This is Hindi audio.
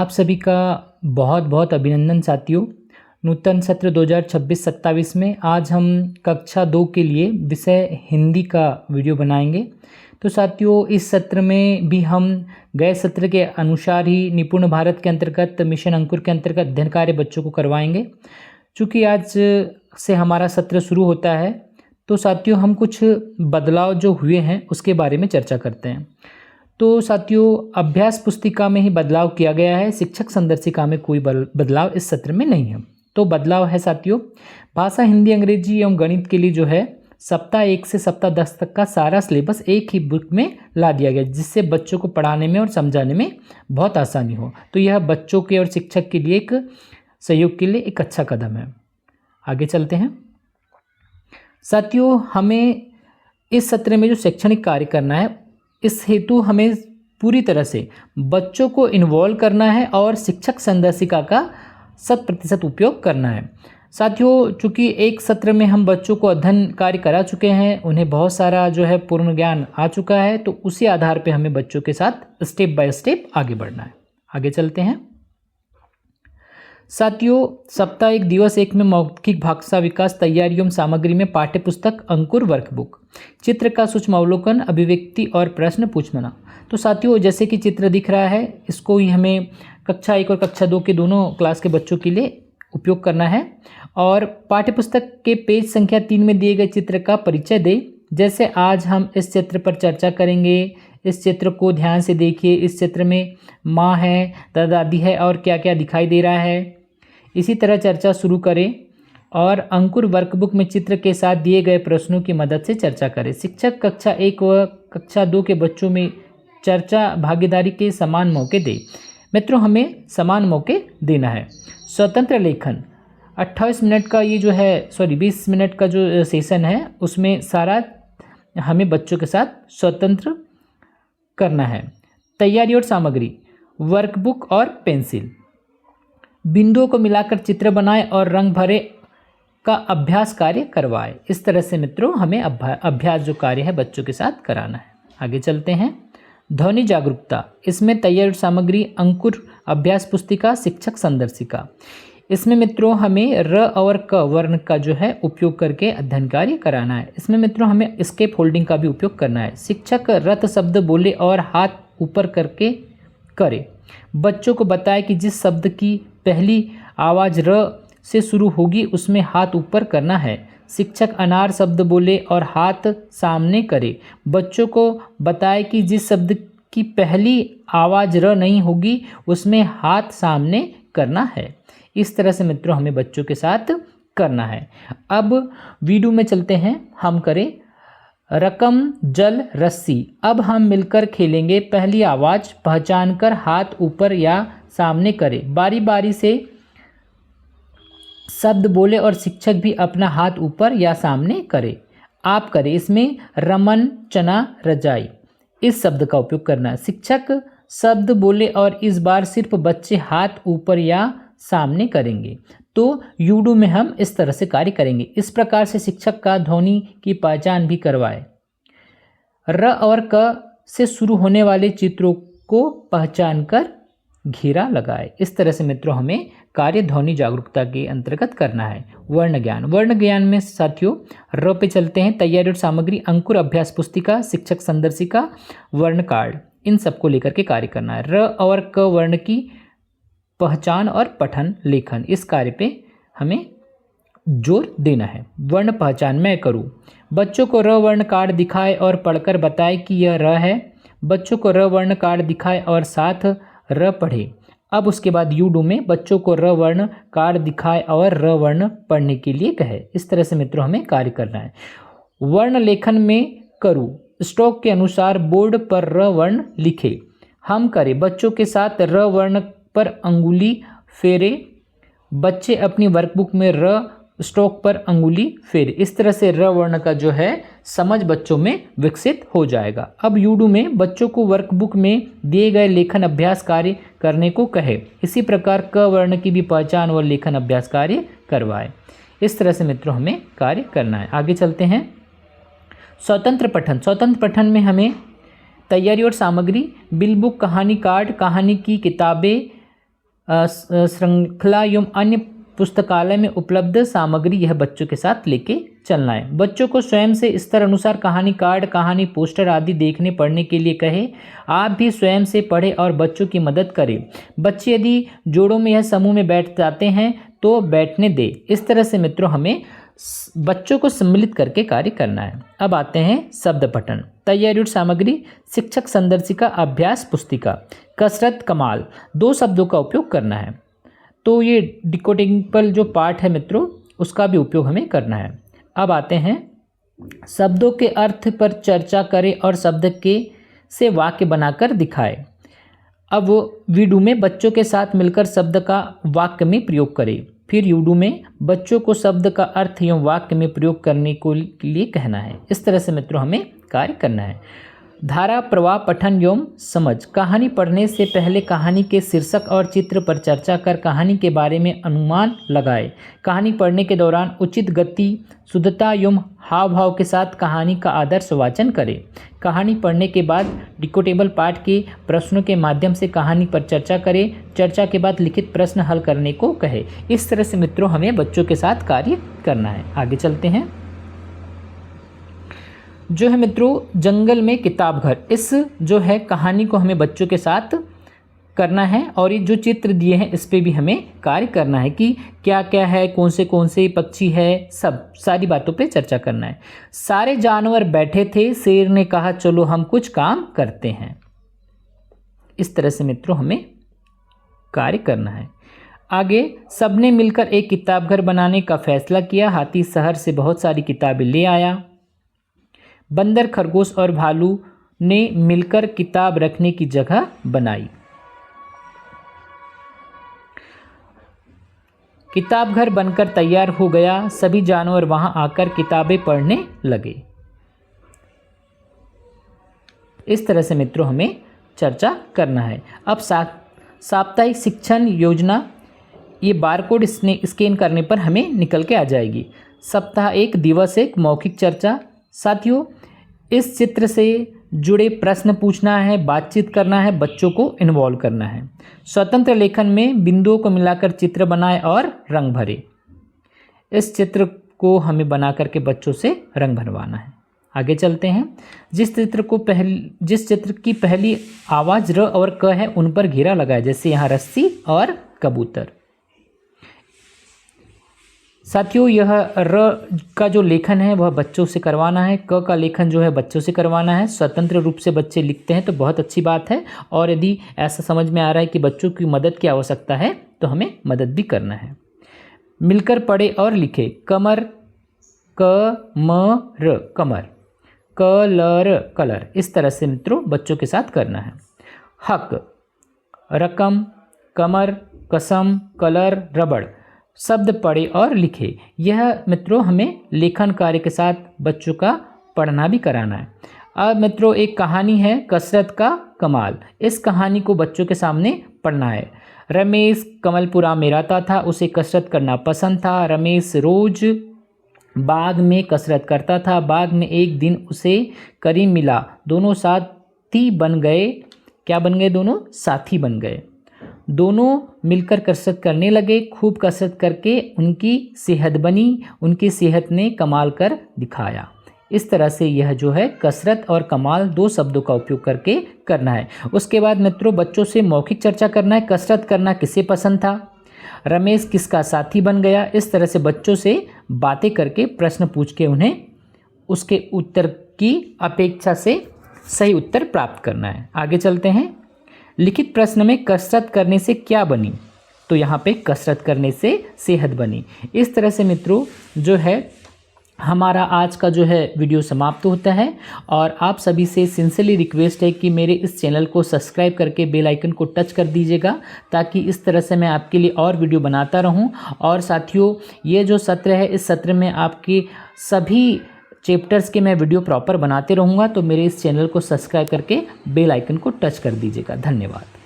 आप सभी का बहुत बहुत अभिनंदन साथियों। नूतन सत्र 2026-27 में आज हम कक्षा 2 के लिए विषय हिंदी का वीडियो बनाएंगे। तो साथियों, इस सत्र में भी हम गए सत्र के अनुसार ही निपुण भारत के अंतर्गत मिशन अंकुर के अंतर्गत अध्ययन कार्य बच्चों को करवाएंगे। चूँकि आज से हमारा सत्र शुरू होता है, तो साथियों हम कुछ बदलाव जो हुए हैं उसके बारे में चर्चा करते हैं। तो साथियों, अभ्यास पुस्तिका में ही बदलाव किया गया है, शिक्षक संदर्शिका में कोई बदलाव इस सत्र में नहीं है। तो बदलाव है साथियों, भाषा हिंदी, अंग्रेजी एवं गणित के लिए जो है सप्ताह 1 से सप्ताह 10 तक का सारा सिलेबस एक ही बुक में ला दिया गया, जिससे बच्चों को पढ़ाने में और समझाने में बहुत आसानी हो। तो यह बच्चों के और शिक्षक के लिए एक सहयोग के लिए एक अच्छा कदम है। आगे चलते हैं साथियों, हमें इस सत्र में जो शैक्षणिक कार्य करना है, इस हेतु हमें पूरी तरह से बच्चों को इन्वॉल्व करना है और शिक्षक संदर्शिका का 100% उपयोग करना है। साथियों, चूँकि एक सत्र में हम बच्चों को अध्ययन कार्य करा चुके हैं, उन्हें बहुत सारा जो है पूर्ण ज्ञान आ चुका है, तो उसी आधार पे हमें बच्चों के साथ स्टेप बाय स्टेप आगे बढ़ना है। आगे चलते हैं साथियों, सप्ताह 1 दिवस 1 में मौखिक भाषा विकास तैयारी एवं सामग्री में पाठ्य पुस्तक अंकुर वर्कबुक, चित्र का सूक्ष्म अवलोकन, अभिव्यक्ति और प्रश्न पूछना। तो साथियों, जैसे कि चित्र दिख रहा है, इसको ही हमें कक्षा 1 और कक्षा 2 के दोनों क्लास के बच्चों के लिए उपयोग करना है। और पाठ्य पुस्तक के पेज संख्या 3 में दिए गए चित्र का परिचय दे। जैसे आज हम इस चित्र पर चर्चा करेंगे, इस चित्र को ध्यान से देखिए। इस चित्र में माँ है, दादा दादी है और क्या क्या दिखाई दे रहा है। इसी तरह चर्चा शुरू करें और अंकुर वर्कबुक में चित्र के साथ दिए गए प्रश्नों की मदद से चर्चा करें। शिक्षक कक्षा 1 व कक्षा 2 के बच्चों में चर्चा भागीदारी के समान मौके दे। मित्रों, हमें समान मौके देना है। स्वतंत्र लेखन 28 मिनट का ये जो है 20 मिनट का जो सेशन है, उसमें सारा हमें बच्चों के साथ स्वतंत्र करना है। तैयारी और सामग्री, वर्कबुक और पेंसिल, बिंदुओं को मिलाकर चित्र बनाएं और रंग भरे का अभ्यास कार्य करवाएं। इस तरह से मित्रों हमें अभ्यास जो कार्य है बच्चों के साथ कराना है। आगे चलते हैं, ध्वनि जागरूकता, इसमें तैयारी सामग्री अंकुर अभ्यास पुस्तिका शिक्षक संदर्शिका। इसमें मित्रों हमें र और क वर्ण का जो है उपयोग करके अध्ययन कार्य कराना है। इसमें मित्रों हमें एस्केप होल्डिंग का भी उपयोग करना है। शिक्षक रत शब्द बोले और हाथ ऊपर करके करे। बच्चों को बताए कि जिस शब्द की पहली आवाज़ र से शुरू होगी उसमें हाथ ऊपर करना है। शिक्षक अनार शब्द बोले और हाथ सामने करे। बच्चों को बताए कि जिस शब्द की पहली आवाज़ र नहीं होगी उसमें हाथ सामने करना है। इस तरह से मित्रों हमें बच्चों के साथ करना है। अब वीडियो में चलते हैं, हम करें रकम जल रस्सी। अब हम मिलकर खेलेंगे। पहली आवाज़ पहचान कर हाथ ऊपर या सामने करें। बारी बारी से शब्द बोले और शिक्षक भी अपना हाथ ऊपर या सामने करे। आप करें। इसमें रमन चना रजाई इस शब्द का उपयोग करना है। शिक्षक शब्द बोले और इस बार सिर्फ बच्चे हाथ ऊपर या सामने करेंगे। तो यूडू में हम इस तरह से कार्य करेंगे। इस प्रकार से शिक्षक का ध्वनि की पहचान भी करवाए। र और क से शुरू होने वाले चित्रों को पहचान कर घेरा लगाए। इस तरह से मित्रों हमें कार्य ध्वनि जागरूकता के अंतर्गत करना है। वर्ण ज्ञान, वर्ण ज्ञान में साथियों र पे चलते हैं। तैयारी और सामग्री अंकुर अभ्यास पुस्तिका शिक्षक संदर्शिका वर्ण कार्ड, इन सबको लेकर के कार्य करना है। र और क वर्ण की पहचान और पठन लेखन, इस कार्य पे हमें जोर देना है। वर्ण पहचान मैं करूँ। बच्चों को र वर्ण कार्ड दिखाए और पढ़कर बताए कि यह र है। बच्चों को र वर्ण कार्ड दिखाए और साथ र पढ़े। अब उसके बाद यूडू में बच्चों को र वर्ण कार्ड दिखाए और र वर्ण पढ़ने के लिए कहे। इस तरह से मित्रों हमें कार्य करना है। वर्ण लेखन में करूँ। स्ट्रोक के अनुसार बोर्ड पर र वर्ण लिखे। हम करें। बच्चों के साथ र वर्ण पर अंगुली फेरे। बच्चे अपनी वर्कबुक में र स्ट्रोक पर अंगुली फेरे। इस तरह से र वर्ण का जो है समझ बच्चों में विकसित हो जाएगा। अब यूडू में बच्चों को वर्कबुक में दिए गए लेखन अभ्यास कार्य करने को कहे। इसी प्रकार क वर्ण की भी पहचान और लेखन अभ्यास कार्य करवाए। इस तरह से मित्रों हमें कार्य करना है। आगे चलते हैं, स्वतंत्र पठन। स्वतंत्र पठन में हमें तैयारी और सामग्री बिल बुक, कहानी कार्ड, कहानी की किताबें, श्रृंखला एवं अन्य पुस्तकालय में उपलब्ध सामग्री यह बच्चों के साथ लेके चलना है। बच्चों को स्वयं से स्तर अनुसार कहानी कार्ड, कहानी पोस्टर आदि देखने पढ़ने के लिए कहें। आप भी स्वयं से पढ़ें और बच्चों की मदद करें। बच्चे यदि जोड़ों में या समूह में बैठ जाते हैं तो बैठने दें। इस तरह से मित्रों हमें बच्चों को सम्मिलित करके कार्य करना है। अब आते हैं शब्द पठन। तैयारी सामग्री, शिक्षक संदर्शिका, अभ्यास पुस्तिका, कसरत, कमाल, 2 शब्दों का उपयोग करना है। तो ये डिकोडिंग जो पार्ट है मित्रों उसका भी उपयोग हमें करना है। अब आते हैं शब्दों के अर्थ पर चर्चा करें और शब्द के से वाक्य बनाकर दिखाएं। अब वीडू में बच्चों के साथ मिलकर शब्द का वाक्य में प्रयोग करें। फिर यूडू में बच्चों को शब्द का अर्थ एवं वाक्य में प्रयोग करने को लिए कहना है। इस तरह से मित्रों हमें कार्य करना है। धारा प्रवाह पठन एवं समझ। कहानी पढ़ने से पहले कहानी के शीर्षक और चित्र पर चर्चा कर कहानी के बारे में अनुमान लगाएं। कहानी पढ़ने के दौरान उचित गति, शुद्धता एवं हाव भाव के साथ कहानी का आदर्श वाचन करें। कहानी पढ़ने के बाद डिकोडेबल पाठ के प्रश्नों के माध्यम से कहानी पर चर्चा करें। चर्चा के बाद लिखित प्रश्न हल करने को कहें। इस तरह से मित्रों हमें बच्चों के साथ कार्य करना है। आगे चलते हैं। जो है मित्रों जंगल में किताब घर, इस जो है कहानी को हमें बच्चों के साथ करना है। और ये जो चित्र दिए हैं इस पे भी हमें कार्य करना है कि क्या क्या है, कौन से पक्षी है, सब सारी बातों पे चर्चा करना है। सारे जानवर बैठे थे, शेर ने कहा चलो हम कुछ काम करते हैं। इस तरह से मित्रों हमें कार्य करना है। आगे सबने मिलकर एक किताब घर बनाने का फैसला किया। हाथी शहर से बहुत सारी किताबें ले आया। बंदर, खरगोश और भालू ने मिलकर किताब रखने की जगह बनाई। किताब घर बनकर तैयार हो गया। सभी जानवर वहां आकर किताबें पढ़ने लगे। इस तरह से मित्रों हमें चर्चा करना है। अब साप्ताहिक शिक्षण योजना, ये बारकोड स्कैन करने पर हमें निकल के आ जाएगी। सप्ताह 1, दिवस 1, मौखिक चर्चा। साथियों इस चित्र से जुड़े प्रश्न पूछना है, बातचीत करना है, बच्चों को इन्वॉल्व करना है। स्वतंत्र लेखन में बिंदुओं को मिलाकर चित्र बनाएं और रंग भरें। इस चित्र को हमें बना करके बच्चों से रंग भरवाना है। आगे चलते हैं। जिस चित्र की पहली आवाज़ र और क है उन पर घेरा लगाए, जैसे यहाँ रस्सी और कबूतर। साथियों यह र का जो लेखन है वह बच्चों से करवाना है। क का लेखन जो है बच्चों से करवाना है। स्वतंत्र रूप से बच्चे लिखते हैं तो बहुत अच्छी बात है। और यदि ऐसा समझ में आ रहा है कि बच्चों की मदद की आवश्यकता है तो हमें मदद भी करना है। मिलकर पढ़े और लिखे। कमर, क म र, कमर। Colour, colour. इस तरह से मित्रों बच्चों के साथ करना है। हक, रकम, कमर, कसम, कलर, रबड़। शब्द पढ़े और लिखे। यह मित्रों हमें लेखन कार्य के साथ बच्चों का पढ़ना भी कराना है। अब मित्रों एक कहानी है कसरत का कमाल। इस कहानी को बच्चों के सामने पढ़ना है। रमेश कमलपुरा में रहता था, उसे कसरत करना पसंद था। रमेश रोज बाग में कसरत करता था। बाग में एक दिन उसे करीम मिला। दोनों साथी बन गए। क्या बन गए? दोनों साथी बन गए। दोनों मिलकर कसरत करने लगे। खूब कसरत करके उनकी सेहत बनी। उनकी सेहत ने कमाल कर दिखाया। इस तरह से यह जो है कसरत और कमाल 2 शब्दों का उपयोग करके करना है। उसके बाद मित्रों बच्चों से मौखिक चर्चा करना है। कसरत करना किसे पसंद था? रमेश किसका साथी बन गया? इस तरह से बच्चों से बातें करके प्रश्न पूछ के उन्हें उसके उत्तर की अपेक्षा से सही उत्तर प्राप्त करना है। आगे चलते हैं। लिखित प्रश्न में कसरत करने से क्या बनी? तो यहाँ पे कसरत करने से सेहत बनी। इस तरह से मित्रों जो है हमारा आज का जो है वीडियो समाप्त होता है। और आप सभी से सिंसियरली रिक्वेस्ट है कि मेरे इस चैनल को सब्सक्राइब करके बेल आइकन को टच कर दीजिएगा, ताकि इस तरह से मैं आपके लिए और वीडियो बनाता रहूं। और साथियों ये जो सत्र है, इस सत्र में आपके सभी चैप्टर्स के मैं वीडियो प्रॉपर बनाते रहूँगा। तो मेरे इस चैनल को सब्सक्राइब करके बेल आइकन को टच कर दीजिएगा। धन्यवाद।